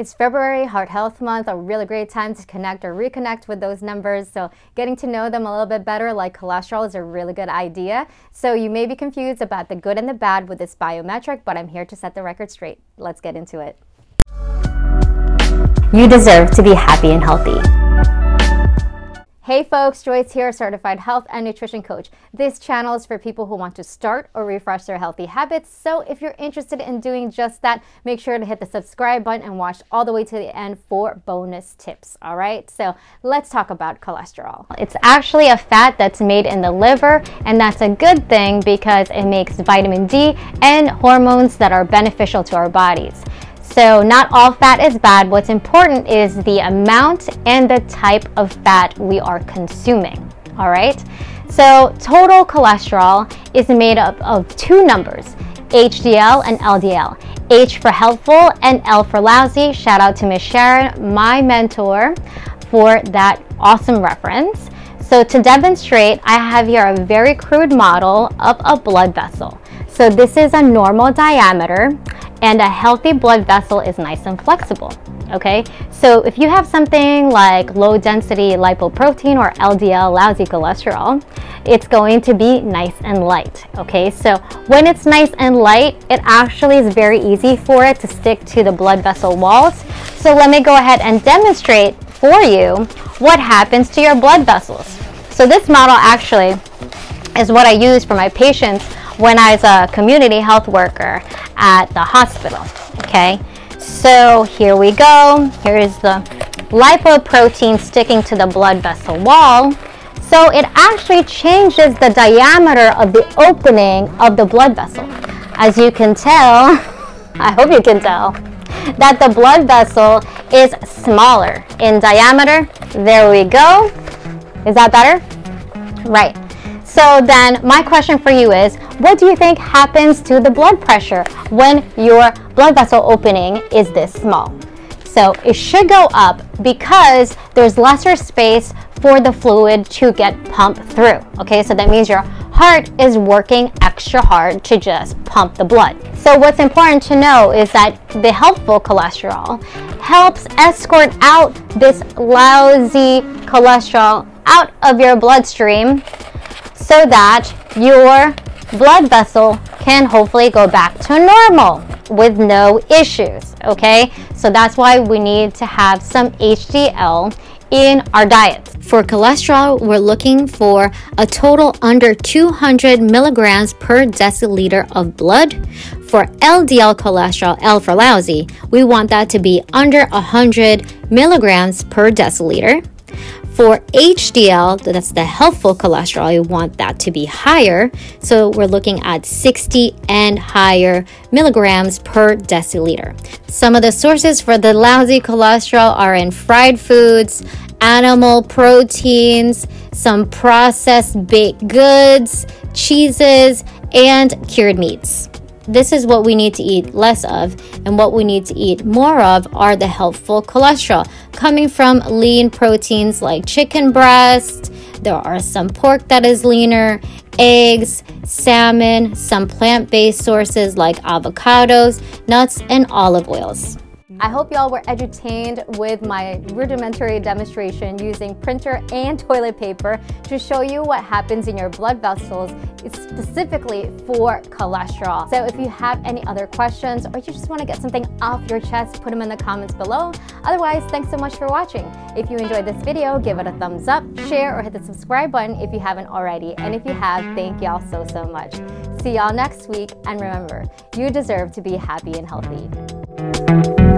It's February, Heart Health Month, a really great time to connect or reconnect with those numbers. So getting to know them a little bit better, like cholesterol, is a really good idea. So you may be confused about the good and the bad with this biometric, but I'm here to set the record straight. Let's get into it. You deserve to be happy and healthy. Hey folks, Joyce here, certified health and nutrition coach. This channel is for people who want to start or refresh their healthy habits. So if you're interested in doing just that, make sure to hit the subscribe button and watch all the way to the end for bonus tips. All right, so let's talk about cholesterol. It's actually a fat that's made in the liver, and that's a good thing because it makes vitamin D and hormones that are beneficial to our bodies. So not all fat is bad. What's important is the amount and the type of fat we are consuming, all right? So total cholesterol is made up of two numbers, HDL and LDL. H for helpful and L for lousy. Shout out to Miss Sharon, my mentor, for that awesome reference. So to demonstrate, I have here a very crude model of a blood vessel. So this is a normal diameter, and a healthy blood vessel is nice and flexible, okay? So if you have something like low density lipoprotein or LDL, lousy cholesterol, it's going to be nice and light, okay? So when it's nice and light, it actually is very easy for it to stick to the blood vessel walls. So let me go ahead and demonstrate for you what happens to your blood vessels. So this model actually is what I use for my patients when I was a community health worker at the hospital, okay? So here we go. Here is the lipoprotein sticking to the blood vessel wall. So it actually changes the diameter of the opening of the blood vessel. As you can tell, I hope you can tell, that the blood vessel is smaller in diameter. There we go. Is that better? Right. So then my question for you is, what do you think happens to the blood pressure when your blood vessel opening is this small? So it should go up because there's lesser space for the fluid to get pumped through. Okay, so that means your heart is working extra hard to just pump the blood. So what's important to know is that the helpful cholesterol helps escort out this lousy cholesterol out of your bloodstream, so that your blood vessel can hopefully go back to normal with no issues, okay? So that's why we need to have some HDL in our diet. For cholesterol, we're looking for a total under 200 milligrams per deciliter of blood. For LDL cholesterol, L for lousy, we want that to be under 100 milligrams per deciliter. For HDL, that's the helpful cholesterol, you want that to be higher. So we're looking at 60 and higher milligrams per deciliter. Some of the sources for the lousy cholesterol are in fried foods, animal proteins, some processed baked goods, cheeses, and cured meats. This is what we need to eat less of, and what we need to eat more of are the helpful cholesterol coming from lean proteins like chicken breast. There are some pork that is leaner, eggs, salmon, some plant-based sources like avocados, nuts, and olive oils. I hope y'all were entertained with my rudimentary demonstration using printer and toilet paper to show you what happens in your blood vessels, specifically for cholesterol. So if you have any other questions or you just want to get something off your chest, put them in the comments below. Otherwise, thanks so much for watching. If you enjoyed this video, give it a thumbs up, share, or hit the subscribe button if you haven't already. And if you have, thank y'all so much. See y'all next week, and remember, you deserve to be happy and healthy.